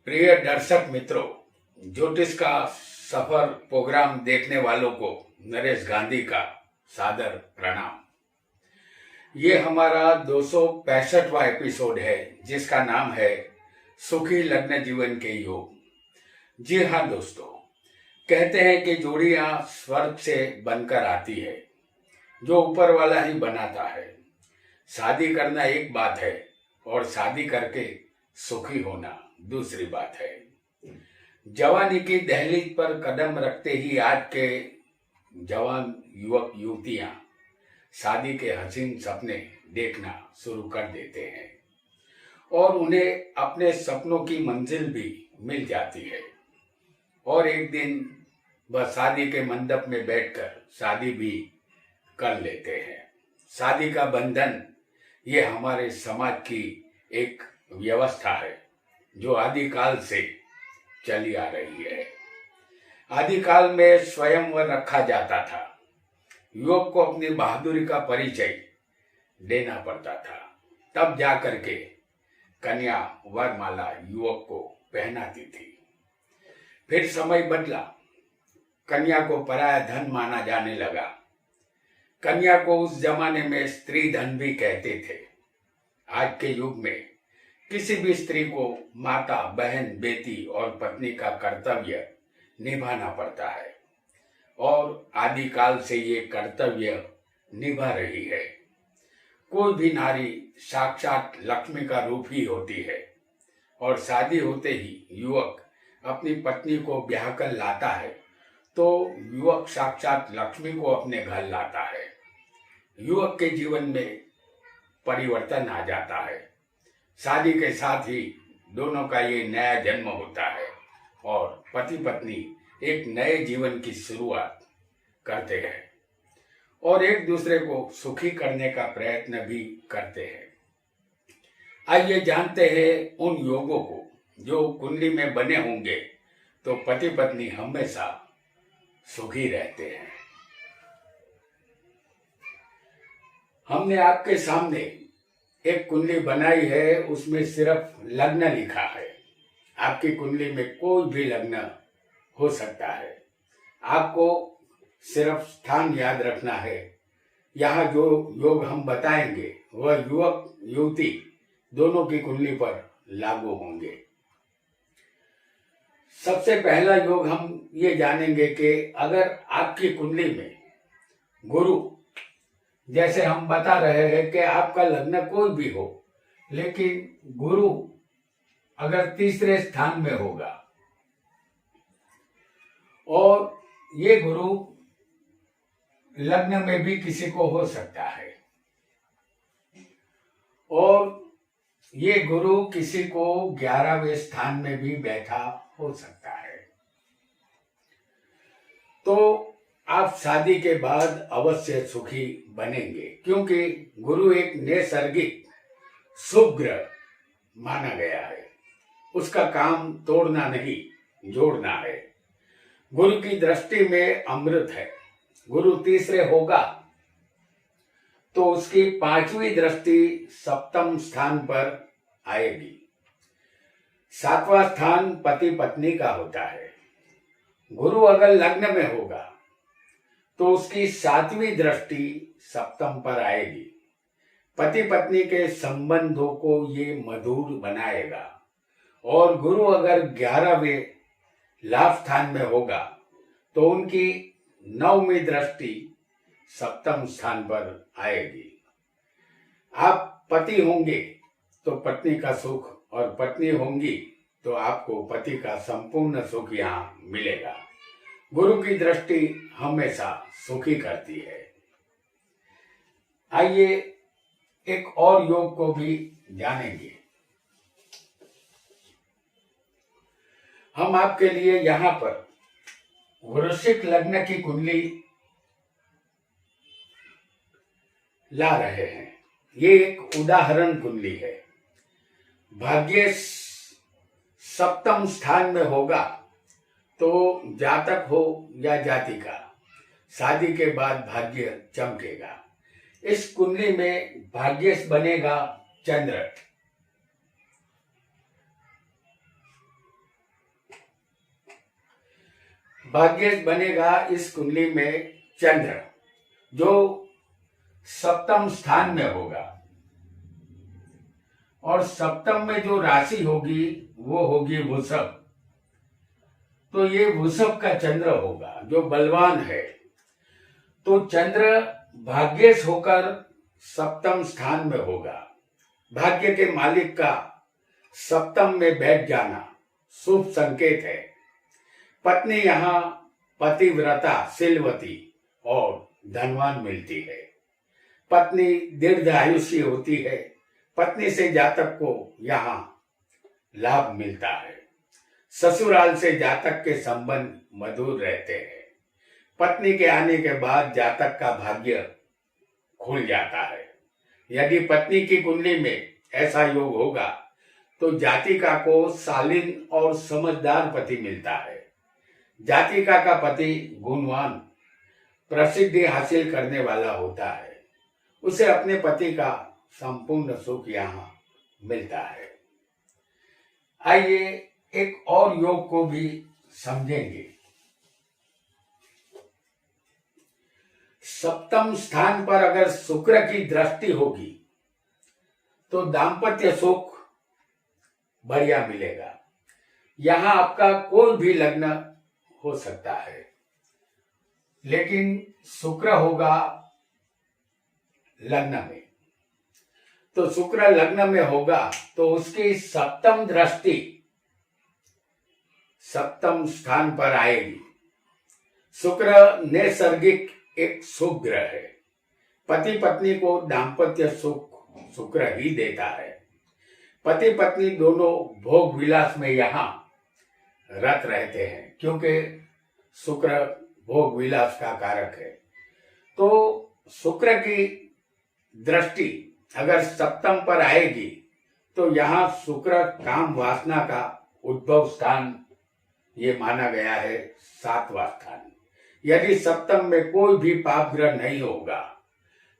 प्रिय दर्शक मित्रों, ज्योतिष का सफर प्रोग्राम देखने वालों को नरेश गांधी का सादर प्रणाम। ये हमारा 265वां एपिसोड है जिसका नाम है सुखी लग्न जीवन के योग। जी हाँ दोस्तों, कहते हैं कि जोड़ियां स्वर्ग से बनकर आती है, जो ऊपर वाला ही बनाता है। शादी करना एक बात है और शादी करके सुखी होना दूसरी बात है। जवानी की दहलीज पर कदम रखते ही आज के जवान युवक युवतियां शादी के हसीन सपने देखना शुरू कर देते हैं और उन्हें अपने सपनों की मंजिल भी मिल जाती है और एक दिन वह शादी के मंडप में बैठकर शादी भी कर लेते हैं। शादी का बंधन ये हमारे समाज की एक व्यवस्था है जो आदिकाल से चली आ रही है। आदिकाल में स्वयंवर रखा जाता था। युवक को अपनी बहादुरी का परिचय देना पड़ता था, तब जाकर के कन्या वरमाला युवक को पहनाती थी। फिर समय बदला, कन्या को पराया धन माना जाने लगा। कन्या को उस जमाने में स्त्री धन भी कहते थे। आज के युग में किसी भी स्त्री को माता, बहन, बेटी और पत्नी का कर्तव्य निभाना पड़ता है और आदिकाल से ये कर्तव्य निभा रही है। कोई भी नारी साक्षात लक्ष्मी का रूप ही होती है और शादी होते ही युवक अपनी पत्नी को ब्याह कर लाता है तो युवक साक्षात लक्ष्मी को अपने घर लाता है। युवक के जीवन में परिवर्तन आ जाता है। शादी के साथ ही दोनों का ये नया जन्म होता है और पति पत्नी एक नए जीवन की शुरुआत करते हैं और एक दूसरे को सुखी करने का प्रयत्न भी करते हैं। आइए जानते हैं उन योगों को जो कुंडली में बने होंगे तो पति पत्नी हमेशा सुखी रहते हैं। हमने आपके सामने एक कुंडली बनाई है, उसमें सिर्फ लग्न लिखा है। आपकी कुंडली में कोई भी लग्न हो सकता है। आपको सिर्फ स्थान याद रखना है। यहाँ जो योग हम बताएंगे वह युवक युवती दोनों की कुंडली पर लागू होंगे। सबसे पहला योग हम ये जानेंगे कि अगर आपकी कुंडली में गुरु, जैसे हम बता रहे हैं कि आपका लग्न कोई भी हो, लेकिन गुरु अगर तीसरे स्थान में होगा और ये गुरु लग्न में भी किसी को हो सकता है और ये गुरु किसी को 11वें स्थान में भी बैठा हो सकता है, तो आप शादी के बाद अवश्य सुखी बनेंगे, क्योंकि गुरु एक नैसर्गिक शुभ ग्रह माना गया है। उसका काम तोड़ना नहीं, जोड़ना है। गुरु की दृष्टि में अमृत है। गुरु तीसरे होगा तो उसकी 5वीं दृष्टि सप्तम स्थान पर आएगी। 7वां स्थान पति पत्नी का होता है। गुरु अगर लग्न में होगा तो उसकी 7वीं दृष्टि सप्तम पर आएगी। पति पत्नी के संबंधों को ये मधुर बनाएगा और गुरु अगर 11वें लाभ स्थान में होगा तो उनकी 9वीं दृष्टि सप्तम स्थान पर आएगी। आप पति होंगे तो पत्नी का सुख और पत्नी होंगी तो आपको पति का संपूर्ण सुख यहाँ मिलेगा। गुरु की दृष्टि हमेशा सुखी करती है। आइए एक और योग को भी जानेंगे। हम आपके लिए यहाँ पर वृश्चिक लग्न की कुंडली ला रहे हैं। ये एक उदाहरण कुंडली है। भाग्य सप्तम स्थान में होगा तो जातक हो या जातिका, शादी के बाद भाग्य चमकेगा। इस कुंडली में भाग्यश बनेगा चंद्र। भाग्येश बनेगा इस कुंडली में चंद्र, जो सप्तम स्थान में होगा, और सप्तम में जो राशि होगी वो होगी वृषभ। तो ये वृषभ का चंद्र होगा जो बलवान है। तो चंद्र भाग्येश होकर सप्तम स्थान में होगा। भाग्य के मालिक का सप्तम में बैठ जाना शुभ संकेत है। पत्नी यहाँ पतिव्रता, शीलवती और धनवान मिलती है। पत्नी दीर्घायुषी होती है। पत्नी से जातक को यहाँ लाभ मिलता है। ससुराल से जातक के संबंध मधुर रहते हैं। पत्नी के आने के बाद जातक का भाग्य खुल जाता है। यदि पत्नी की कुंडली में ऐसा योग होगा तो जातिका को शालीन और समझदार पति मिलता है। जातिका का पति गुणवान, प्रसिद्धि हासिल करने वाला होता है। उसे अपने पति का संपूर्ण सुख यहाँ मिलता है। आइए एक और योग को भी समझेंगे। सप्तम स्थान पर अगर शुक्र की दृष्टि होगी तो दाम्पत्य सुख बढ़िया मिलेगा। यहां आपका कोई भी लग्न हो सकता है, लेकिन शुक्र होगा लग्न में। तो शुक्र लग्न में होगा तो उसकी सप्तम दृष्टि सप्तम स्थान पर आएगी। शुक्र नैसर्गिक एक शुभ ग्रह है। पति पत्नी को दाम्पत्य सुख शुक्र ही देता है। पति पत्नी दोनों भोग विलास में यहाँ रत रहते हैं, क्योंकि शुक्र भोग विलास का कारक है। तो शुक्र की दृष्टि अगर सप्तम पर आएगी तो यहाँ शुक्र काम वासना का उद्भव स्थान ये माना गया है, 7वां स्थान। यदि सप्तम में कोई भी पाप ग्रह नहीं होगा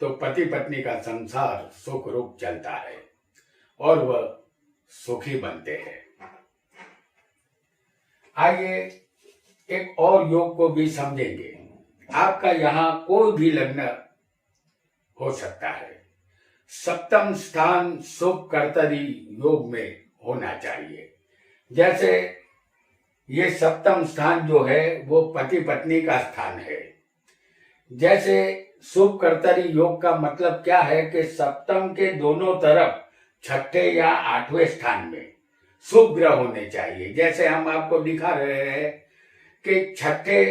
तो पति पत्नी का संसार सुख रूप चलता है और वह सुखी बनते हैं। आइए एक और योग को भी समझेंगे। आपका यहाँ कोई भी लग्न हो सकता है। सप्तम स्थान शुभ कर्तरी योग में होना चाहिए। जैसे ये सप्तम स्थान जो है वो पति पत्नी का स्थान है। जैसे शुभ कर्तरी योग का मतलब क्या है कि सप्तम के दोनों तरफ 6ठे या 8वें स्थान में शुभ ग्रह होने चाहिए। जैसे हम आपको दिखा रहे हैं कि 6ठे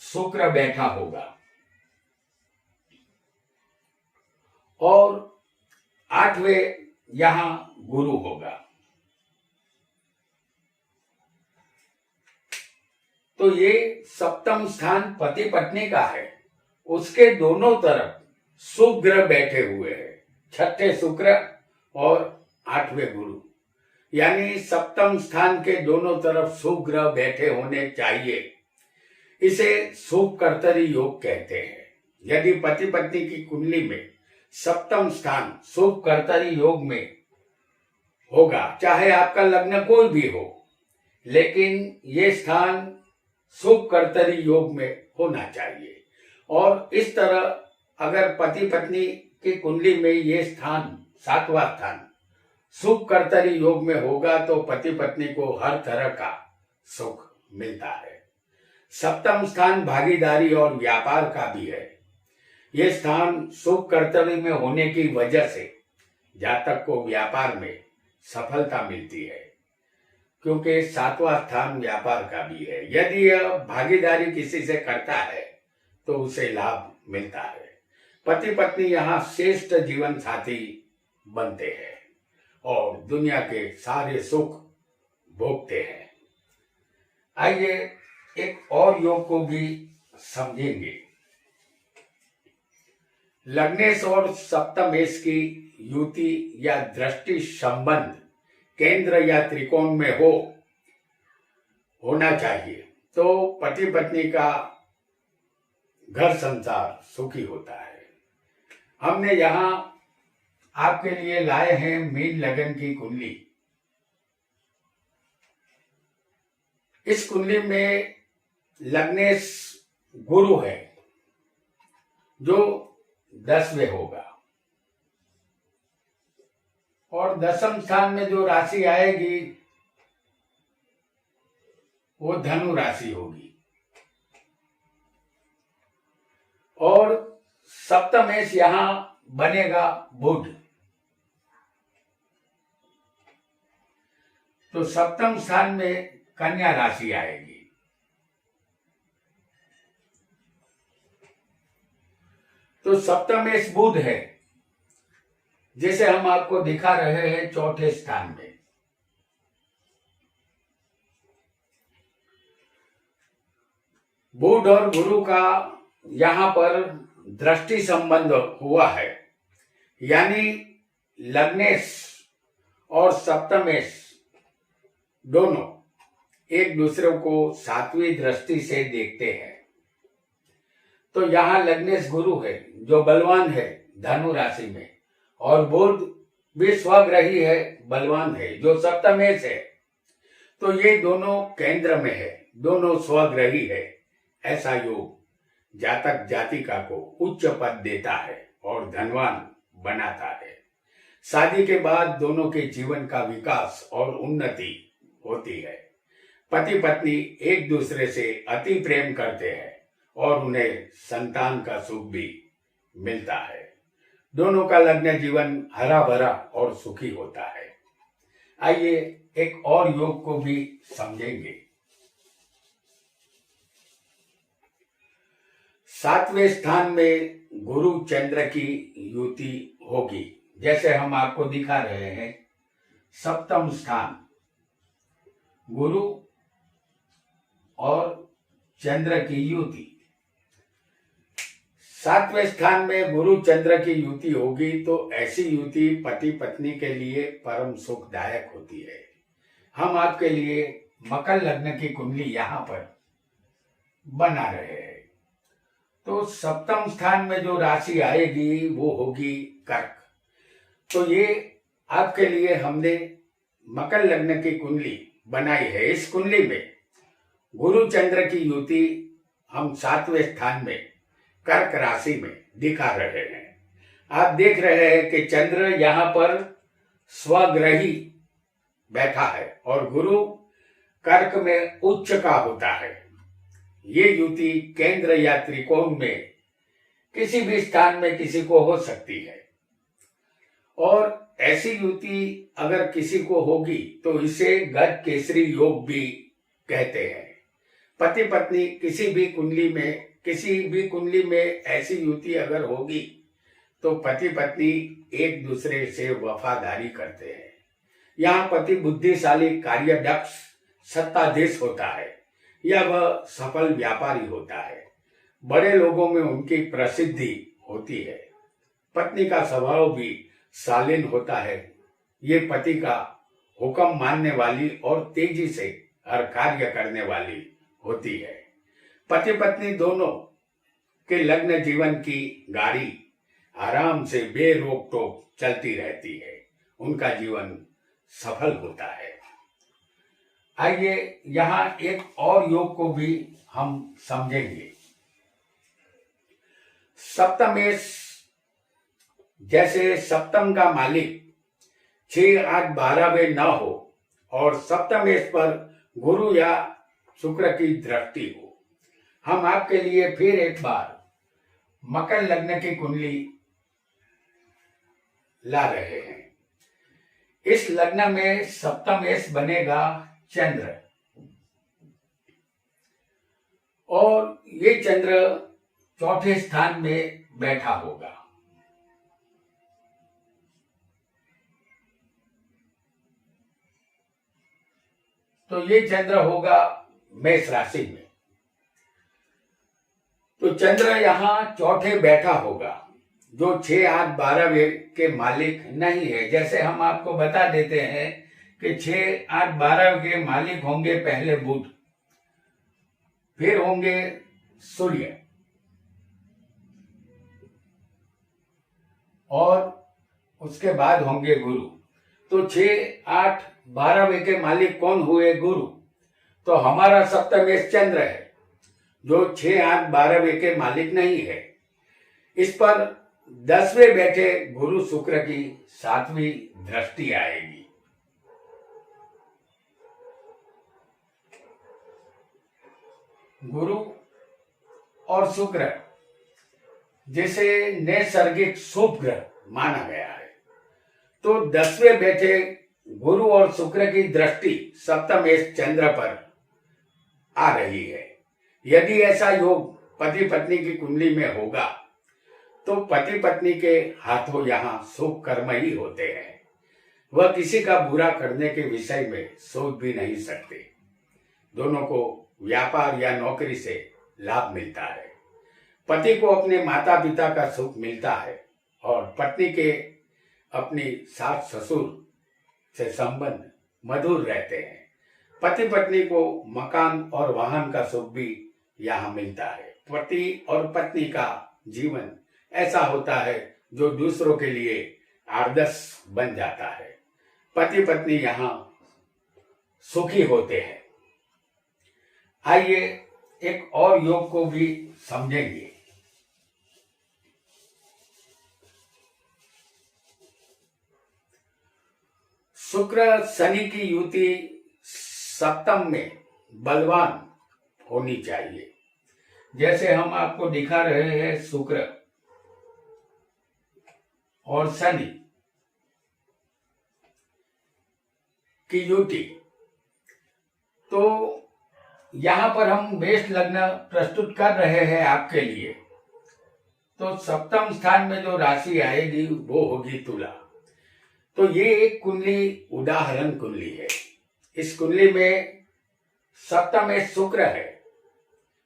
शुक्र बैठा होगा और 8वें यहां गुरु होगा। तो ये सप्तम स्थान पति पत्नी का है। उसके दोनों तरफ शुभ ग्रह बैठे हुए हैं, 6ठे शुक्र और 8वें गुरु। यानी सप्तम स्थान के दोनों तरफ शुभ ग्रह बैठे होने चाहिए। इसे शुभ कर्तरी योग कहते हैं। यदि पति पत्नी की कुंडली में सप्तम स्थान शुभ कर्तरी योग में होगा, चाहे आपका लग्न कोई भी हो, लेकिन ये स्थान शुभ कर्तरी योग में होना चाहिए। और इस तरह अगर पति पत्नी की कुंडली में ये स्थान 7वां स्थान शुभ कर्तरी योग में होगा तो पति पत्नी को हर तरह का सुख मिलता है। सप्तम स्थान भागीदारी और व्यापार का भी है। ये स्थान शुभ कर्तरी में होने की वजह से जातक को व्यापार में सफलता मिलती है, क्योंकि 7वां स्थान व्यापार का भी है। यदि यह भागीदारी किसी से करता है तो उसे लाभ मिलता है। पति पत्नी यहाँ श्रेष्ठ जीवन साथी बनते हैं और दुनिया के सारे सुख भोगते हैं। आइए एक और योग को भी समझेंगे। लग्नेश और सप्तमेश की युति या दृष्टि संबंध केंद्र या त्रिकोण में होना चाहिए तो पति पत्नी का घर संसार सुखी होता है। हमने यहाँ आपके लिए लाए हैं मीन लगन की कुंडली। इस कुंडली में लग्नेश गुरु है जो 10वें होगा, और 10वें स्थान में जो राशि आएगी वो धनु राशि होगी, और सप्तमेश यहां बनेगा बुध। तो सप्तम स्थान में कन्या राशि आएगी। तो सप्तमेश बुध है, जिसे हम आपको दिखा रहे हैं चौथे स्थान में। बुध और गुरु का यहां पर दृष्टि संबंध हुआ है, यानी लग्नेश और सप्तमेश दोनों एक दूसरे को 7वीं दृष्टि से देखते हैं। तो यहाँ लग्नेश गुरु है जो बलवान है धनु राशि में, और बुध भी स्वग्रही है, बलवान है, जो सप्तमेश है। तो ये दोनों केंद्र में है, दोनों स्वग्रही है। ऐसा योग जातक जातिका को उच्च पद देता है और धनवान बनाता है। शादी के बाद दोनों के जीवन का विकास और उन्नति होती है। पति पत्नी एक दूसरे से अति प्रेम करते हैं और उन्हें संतान का सुख भी मिलता है। दोनों का लग्न जीवन हरा भरा और सुखी होता है। आइए एक और योग को भी समझेंगे। 7वें स्थान में गुरु चंद्र की युति होगी, जैसे हम आपको दिखा रहे हैं। सप्तम स्थान गुरु और चंद्र की युति, 7वें स्थान में गुरु चंद्र की युति होगी तो ऐसी युति पति पत्नी के लिए परम सुखदायक होती है। हम आपके लिए मकर लग्न की कुंडली यहाँ पर बना रहे हैं। तो सप्तम स्थान में जो राशि आएगी वो होगी कर्क। तो ये आपके लिए हमने मकर लग्न की कुंडली बनाई है। इस कुंडली में गुरु चंद्र की युति हम 7वें स्थान में कर्क राशि में दिखा रहे हैं। आप देख रहे हैं कि चंद्र यहाँ पर स्वग्रही बैठा है और गुरु कर्क में उच्च का होता है। ये युति केंद्र या त्रिकोण में किसी भी स्थान में किसी को हो सकती है, और ऐसी युति अगर किसी को होगी तो इसे गज केसरी योग भी कहते हैं। पति पत्नी किसी भी कुंडली में ऐसी युति अगर होगी तो पति पत्नी एक दूसरे से वफादारी करते हैं। यहाँ पति बुद्धिशाली, कार्यदक्ष, सत्ताधीश होता है या वह सफल व्यापारी होता है। बड़े लोगों में उनकी प्रसिद्धि होती है। पत्नी का स्वभाव भी शालीन होता है। ये पति का हुक्म मानने वाली और तेजी से हर कार्य करने वाली होती है। पति पत्नी दोनों के लग्न जीवन की गाड़ी आराम से बेरोक टोक चलती रहती है। उनका जीवन सफल होता है। आइए यहाँ एक और योग को भी हम समझेंगे। सप्तमेश, जैसे सप्तम का मालिक 6, 8, 12वें न हो और सप्तमेश पर गुरु या शुक्र की दृष्टि हो। हम आपके लिए फिर एक बार मकर लग्न की कुंडली ला रहे हैं। इस लग्न में सप्तमेश बनेगा चंद्र, और ये चंद्र चौथे स्थान में बैठा होगा। तो ये चंद्र होगा मेष राशि में। तो चंद्र यहाँ चौथे बैठा होगा, जो 6, 8, 12वें के मालिक नहीं है। जैसे हम आपको बता देते हैं कि 6, 8, 12 के मालिक होंगे पहले बुध, फिर होंगे सूर्य, और उसके बाद होंगे गुरु। तो 6, 8, 12वें के मालिक कौन हुए? गुरु। तो हमारा सप्तमेश चंद्र है, जो 6 8 12वें के मालिक नहीं है। इस पर 10वें बैठे गुरु शुक्र की 7वीं दृष्टि आएगी। गुरु और शुक्र जैसे नैसर्गिक शुभ ग्रह माना गया है, तो 10वें बैठे गुरु और शुक्र की दृष्टि सप्तमेश चंद्र पर आ रही है। यदि ऐसा योग पति पत्नी की कुंडली में होगा तो पति पत्नी के हाथों यहाँ शुभ कर्म ही होते हैं। वह किसी का बुरा करने के विषय में सोच भी नहीं सकते। दोनों को व्यापार या नौकरी से लाभ मिलता है। पति को अपने माता पिता का सुख मिलता है और पत्नी के अपनी सास ससुर से संबंध मधुर रहते हैं। पति पत्नी को मकान और वाहन का सुख भी यहाँ मिलता है। पति और पत्नी का जीवन ऐसा होता है जो दूसरों के लिए आदर्श बन जाता है। पति पत्नी यहाँ सुखी होते हैं। आइए एक और योग को भी समझेंगे। शुक्र शनि की युति सप्तम में बलवान होनी चाहिए। जैसे हम आपको दिखा रहे हैं शुक्र और शनि की युति, तो यहां पर हम मेष लग्न प्रस्तुत कर रहे हैं आपके लिए। तो सप्तम स्थान में जो राशि आएगी वो होगी तुला। तो ये एक कुंडली उदाहरण कुंडली है। इस कुंडली में सप्तम में शुक्र है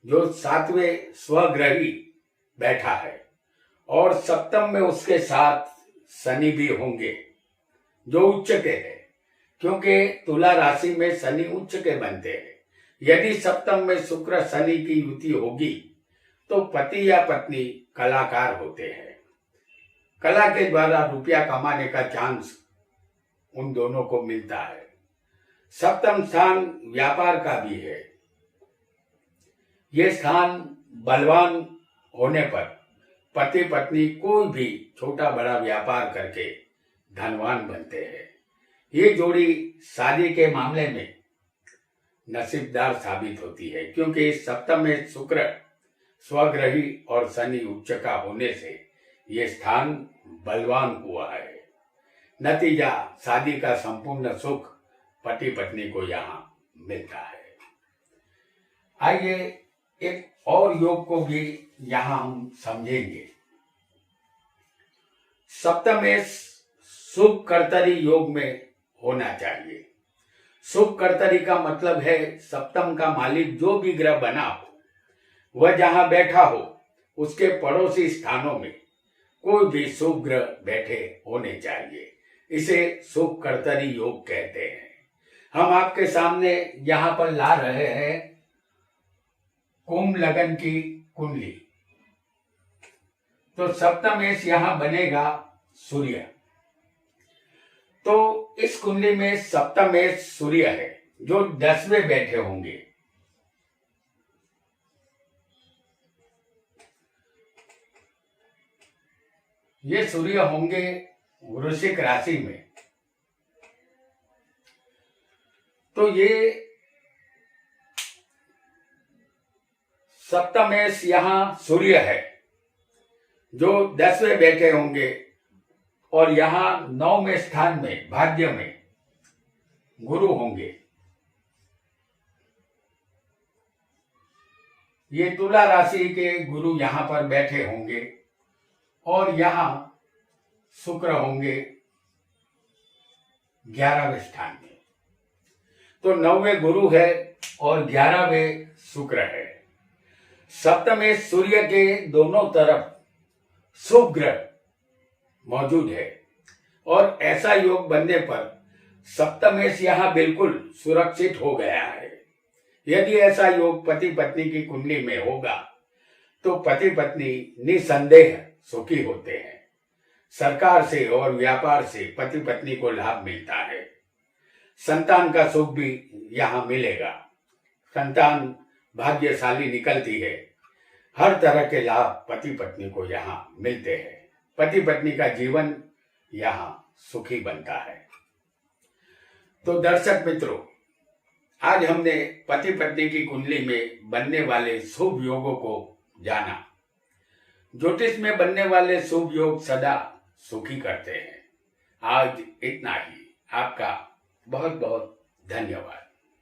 जो 7वें स्वग्रही बैठा है और सप्तम में उसके साथ शनि भी होंगे जो उच्च के हैं, क्योंकि तुला राशि में शनि उच्च के बनते हैं। यदि सप्तम में शुक्र शनि की युति होगी तो पति या पत्नी कलाकार होते हैं। कला के द्वारा रुपया कमाने का चांस उन दोनों को मिलता है। सप्तम स्थान व्यापार का भी है। ये स्थान बलवान होने पर पति पत्नी कोई भी छोटा बड़ा व्यापार करके धनवान बनते हैं। ये जोड़ी शादी के मामले में नसीबदार साबित होती है, क्योंकि सप्तम में शुक्र स्वग्रही और शनि उच्च का होने से ये स्थान बलवान हुआ है। नतीजा शादी का संपूर्ण सुख पति पत्नी को यहाँ मिलता है। आइए एक और योग को भी यहाँ हम समझेंगे। सप्तमेश शुभ कर्तरी योग में होना चाहिए। शुभ कर्तरी का मतलब है सप्तम का मालिक जो भी ग्रह बना हो वह जहां बैठा हो उसके पड़ोसी स्थानों में कोई भी शुभ ग्रह बैठे होने चाहिए। इसे शुभ कर्तरी योग कहते हैं। हम आपके सामने यहाँ पर ला रहे हैं कुंभ लगन की कुंडली। तो सप्तमेश यहाँ बनेगा सूर्य। तो इस कुंडली में सप्तमेश सूर्य है जो 10वें बैठे होंगे। ये सूर्य होंगे वृश्चिक राशि में। तो ये सप्तमेश यहाँ सूर्य है जो 10वें बैठे होंगे और यहाँ 9वें स्थान में भाग्य में गुरु होंगे। ये तुला राशि के गुरु यहाँ पर बैठे होंगे और यहाँ शुक्र होंगे 11वें स्थान में। तो 9वें गुरु है और 11वें शुक्र है। सप्तमेश सूर्य के दोनों तरफ शुभ ग्रह मौजूद है और ऐसा योग बनने पर सप्तमेश यहाँ बिल्कुल सुरक्षित हो गया है। यदि ऐसा योग पति पत्नी की कुंडली में होगा तो पति पत्नी निसंदेह सुखी होते हैं। सरकार से और व्यापार से पति पत्नी को लाभ मिलता है। संतान का सुख भी यहाँ मिलेगा। संतान भाग्यशाली निकलती है। हर तरह के लाभ पति पत्नी को यहाँ मिलते हैं। पति पत्नी का जीवन यहाँ सुखी बनता है। तो दर्शक मित्रों, आज हमने पति पत्नी की कुंडली में बनने वाले शुभ योगों को जाना। ज्योतिष में बनने वाले शुभ योग सदा सुखी करते हैं। आज इतना ही। आपका बहुत बहुत धन्यवाद।